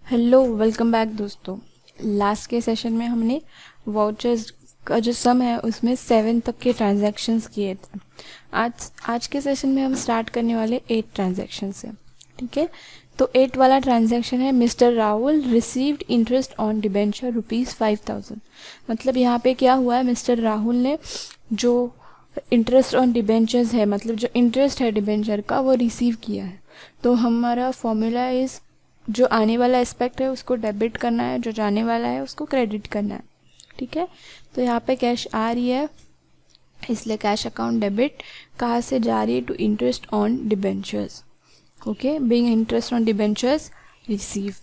Hello, welcome back दोस्तों। Last के session में हमने वाउचर्स का जो सम है उसमें 7 तक के ट्रांजैक्शंस किए थे। आज के सेशन में हम स्टार्ट करने वाले 8 ट्रांजैक्शन से। ठीक है, तो 8 वाला ट्रांजैक्शन है mister Rahul received interest on debenture ₹5000। मतलब यहाँ पे क्या हुआ है, मिस्टर राहुल ने जो इंटरेस्ट ऑन डिबेंचर्स है, मतलब जो इंटरेस्ट है डिबेंचर का, वो रिसीव किया है। तो हमारा फॉर्मूला इज, जो आने वाला एस्पेक्ट है उसको डेबिट करना है, जो जाने वाला है उसको क्रेडिट करना है। ठीक है, तो यहाँ पे कैश आ रही है इसलिए कैश अकाउंट डेबिट। कहाँ से जा रही है? To interest on debentures. Okay, being interest on debentures receive.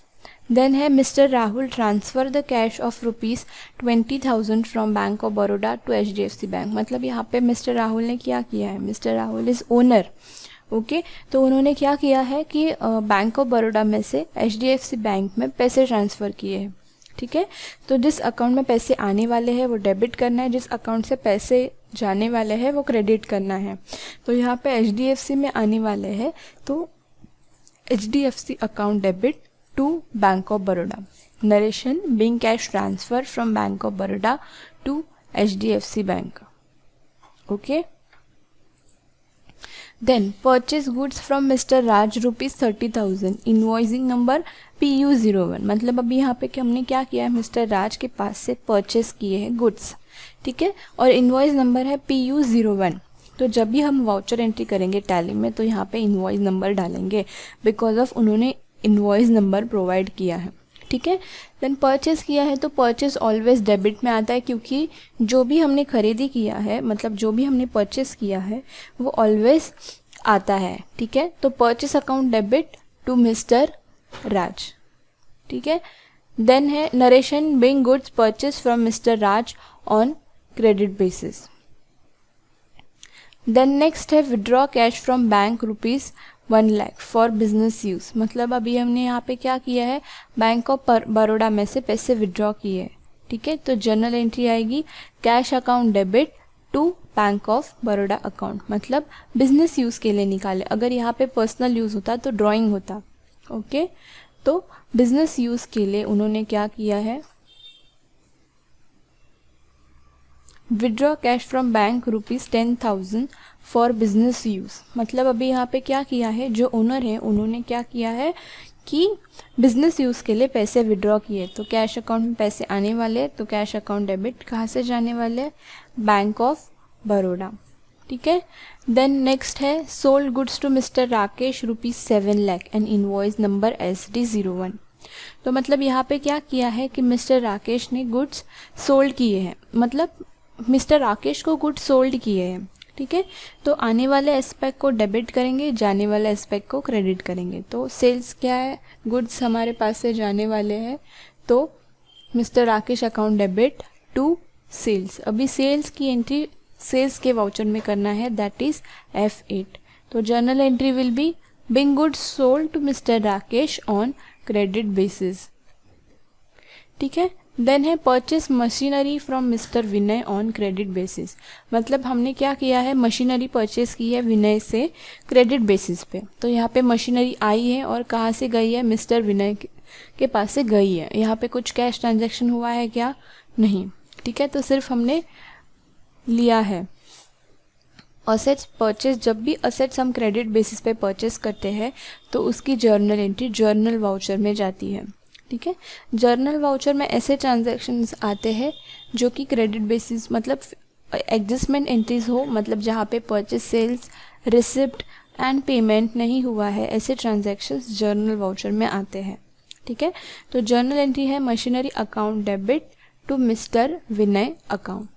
Then है mister Rahul transfer the cash of ₹20,000 from bank of Baroda to HDFC bank. मतलब यहाँ पे मिस्टर राहुल ने क्या किया है, mister Rahul is owner. Okay, तो उन्होंने क्या किया है कि बैंक ऑफ बड़ौदा में से HDFC बैंक में पैसे ट्रांसफ़र किए हैं। ठीक है, तो जिस अकाउंट में पैसे आने वाले हैं वो डेबिट करना है, जिस अकाउंट से पैसे जाने वाले हैं वो क्रेडिट करना है। तो यहाँ पे HDFC में आने वाले हैं तो HDFC account debit to bank of Baroda. Narration being cash transfer from bank of Baroda to HDFC bank. Okay, then purchase goods from Mr. Raj ₹30,000 invoicing number PU01। मतलब अभी यहाँ पे कि हमने क्या किया है, मिस्टर राज के पास से परचेस किए हैं गुड्स। ठीक है, और इन्वॉइस नंबर है PU01। तो जब भी हम वाउचर एंट्री करेंगे टैली में तो यहाँ पे इन्वॉइस नंबर डालेंगे, बिकॉज ऑफ उन्होंने इन्वॉइस नंबर प्रोवाइड किया है। ठीक है, देन परचेस किया है तो परचेस ऑलवेज डेबिट में आता है, क्योंकि जो भी हमने खरीदी किया है, मतलब जो भी हमने परचेस किया है वो ऑलवेज आता है। ठीक है, तो purchase account debit to mister Raj. ठीक है, देन है narration being goods purchase from mister Raj on credit basis. Then next है withdraw cash from bank ₹1 lakh for business use. मतलब अभी हमने यहाँ पे क्या किया है, बैंक ऑफ बड़ौदा में से पैसे विड्रॉ किए हैं। ठीक है, तो जर्नल एंट्री आएगी cash account debit to bank of Baroda account. मतलब बिजनेस यूज़ के लिए निकाले, अगर यहाँ पे पर्सनल यूज़ होता तो ड्राइंग होता। ओके, तो बिजनेस यूज़ के लिए उन्होंने क्या किया है, withdraw cash from bank ₹10,000 for business use. मतलब अभी यहाँ पे क्या किया है, जो ओनर है उन्होंने क्या किया है कि बिजनेस यूज़ के लिए पैसे विड्रॉ किए। तो कैश अकाउंट में पैसे आने वाले, तो कैश अकाउंट डेबिट कहाँ से जाने वाले, बैंक ऑफ बड़ौदा। ठीक है, देन नेक्स्ट है sold goods to mister Rakesh ₹7 lakh and invoice number SD01। तो मतलब यहाँ पे क्या किया है कि मिस्टर राकेश ने गुड्स सोल्ड किए हैं, मतलब मिस्टर राकेश को गुड्स सोल्ड किए हैं। ठीक है, तो आने वाले एस्पेक्ट को डेबिट करेंगे, जाने वाले एस्पेक्ट को क्रेडिट करेंगे। तो सेल्स क्या है, गुड्स हमारे पास से जाने वाले हैं, तो mister Rakesh account debit to sales. अभी सेल्स की एंट्री सेल्स के वाउचर में करना है, दैट इज F8। तो journal entry will be being goods sold to mister Rakesh on credit basis. ठीक है, देन है purchase machinery from mister Vinay on credit basis. मतलब हमने क्या किया है, मशीनरी परचेस की है विनय से क्रेडिट बेसिस पे। तो यहाँ पे मशीनरी आई है और कहाँ से गई है, मिस्टर विनय के पास से गई है। यहाँ पे कुछ कैश ट्रांजैक्शन हुआ है क्या? नहीं। ठीक है, तो सिर्फ हमने लिया है। असेट्स परचेस, जब भी असेट्स हम क्रेडिट बेसिस पे परचेस करते हैं तो उसकी जर्नल एंट्री जर्नल वाउचर में जाती है। ठीक है, जर्नल वाउचर में ऐसे ट्रांजैक्शंस आते हैं जो कि क्रेडिट बेसिस, मतलब एडजस्टमेंट एंट्रीज हो, मतलब जहाँ पे purchase, sales, receipt and payment नहीं हुआ है, ऐसे ट्रांजैक्शंस जर्नल वाउचर में आते हैं। ठीक है, तो जर्नल एंट्री है machinery account debit to mister Vinay account.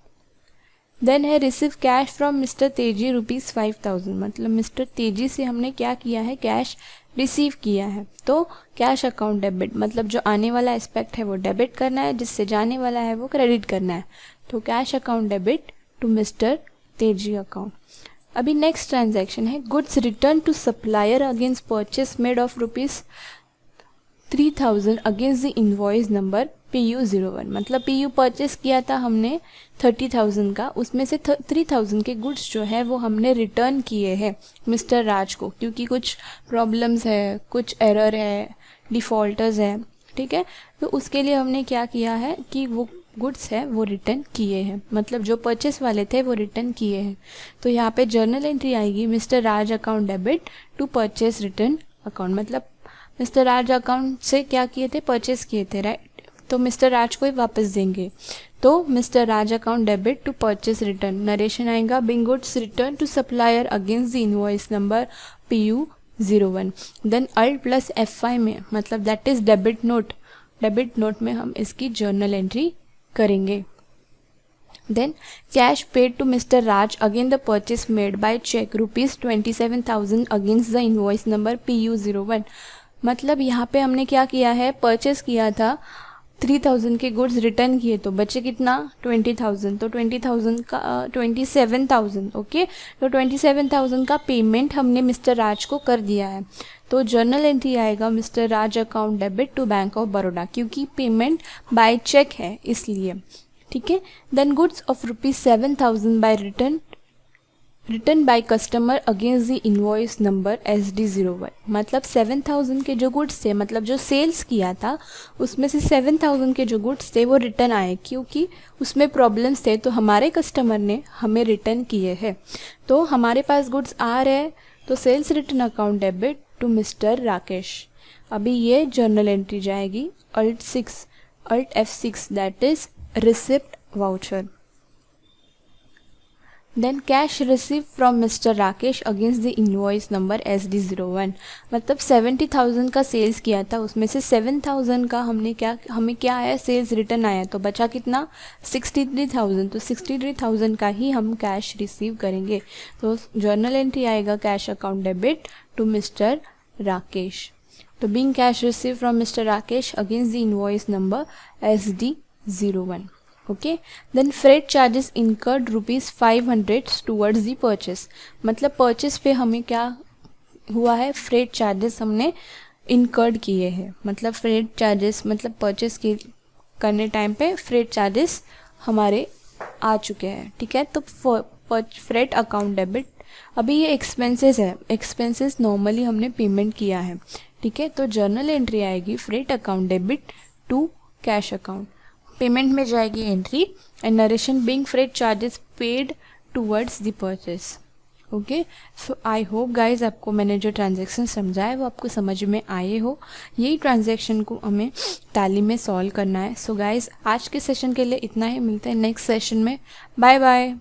Then है receive cash from mister Teji ₹5,000। मतलब मिस्टर तेजी से हमने क्या किया है, कैश रिसीव किया है। तो कैश अकाउंट डेबिट, मतलब जो आने वाला एस्पेक्ट है वो डेबिट करना है, जिससे जाने वाला है वो क्रेडिट करना है। तो cash account debit to mister Teji account. अभी नेक्स्ट ट्रांजैक्शन है goods return to supplier against purchase made of ₹3,000 against the invoice number PU01। मतलब PU परचेस किया था हमने 30,000 का, उसमें से 3,000 के गुड्स जो है वो हमने रिटर्न किए हैं मिस्टर राज को, क्योंकि कुछ प्रॉब्लम्स है, कुछ एरर है, डिफ़ॉल्टर्स है। ठीक है। तो उसके लिए हमने क्या किया है कि वो गुड्स है वो रिटर्न किए हैं, मतलब जो परचेस वाले थे वो रिटर्न किए हैं। तो यहाँ पे जर्नल एंट्री आएगी mister Raj account debit to purchase return account, मतलब मिस्टर राज अकाउंट से क्या किए थे, परचेस किए थे, राइट। तो मिस्टर राज को ही वापस देंगे, तो mister Raj account debit to purchase return. Narration आएगा being goods return to supplier against the invoice number PU01। Then alt plus F5 में, मतलब that is debit note, debit note में हम इसकी जर्नल एंट्री करेंगे। Then cash paid to mister Raj again the purchase made by cheque ₹27,000 against the invoice number PU01। मतलब यहाँ पे हमने क्या किया है, परचेस किया था 3,000 के गुड्स, रिटर्न किए तो बचे कितना 20,000, तो 20,000 का 27,000, ओके। तो 27,000 का पेमेंट हमने मिस्टर राज को कर दिया है। तो जर्नल एंट्री आएगा mister Raj account debit to bank of Baroda, क्योंकि पेमेंट बाय चेक है इसलिए, ठीक है। Then goods of ₹7,000 by return by customer against the invoice number SD01। मतलब 7,000 के जो गुड्स थे, मतलब जो सेल्स किया था उसमें से 7,000 के जो गुड्स थे वो रिटर्न आए, क्योंकि उसमें प्रॉब्लम्स थे तो हमारे कस्टमर ने हमें रिटर्न किए हैं। तो हमारे पास गुड्स आ रहे हैं, तो sales return account debit to mister Rakesh. अभी ये जर्नल एंट्री जाएगी Alt F6 that is receipt voucher. Then cash receive from mister Rakesh against the invoice number SD01। मतलब 70,000 का सेल्स किया था, उसमें से 7,000 का हमें क्या आया, सेल्स रिटर्न आया, तो बचा कितना 63,000। तो 63,000 का ही हम कैश रिसीव करेंगे। तो जर्नल एंट्री आएगा cash account debit to mister Rakesh. तो being cash receive from mister Rakesh against the invoice number SD01, okay. Then freight charges incurred ₹500 towards the purchase. मतलब परचेस पे हमें क्या हुआ है, फ्रेट चार्जेस हमने इनकर्ड किए हैं। मतलब फ्रेट चार्जेस, मतलब परचेस की करने टाइम पे फ्रेट चार्जेस हमारे आ चुके हैं, ठीक है। तो फ्रेट अकाउंट डेबिट, अभी ये एक्सपेंसेस है, एक्सपेंसेस नॉर्मली हमने पेमेंट किया है, ठीक है। तो जर्नल एंट्री आएगी freight account debit to cash account, payment में जाएगी entry and narration being freight charges paid towards the purchase, okay. So I hope guys आपको मैंने जो ट्रांजैक्शन समझाया वो आपको समझ में आए हो। यही ट्रांजैक्शन को हमें टैली में सॉल्व करना है। सो गाइज आज के सेशन के लिए इतना ही, मिलते हैं नेक्स्ट सेशन में। Bye bye.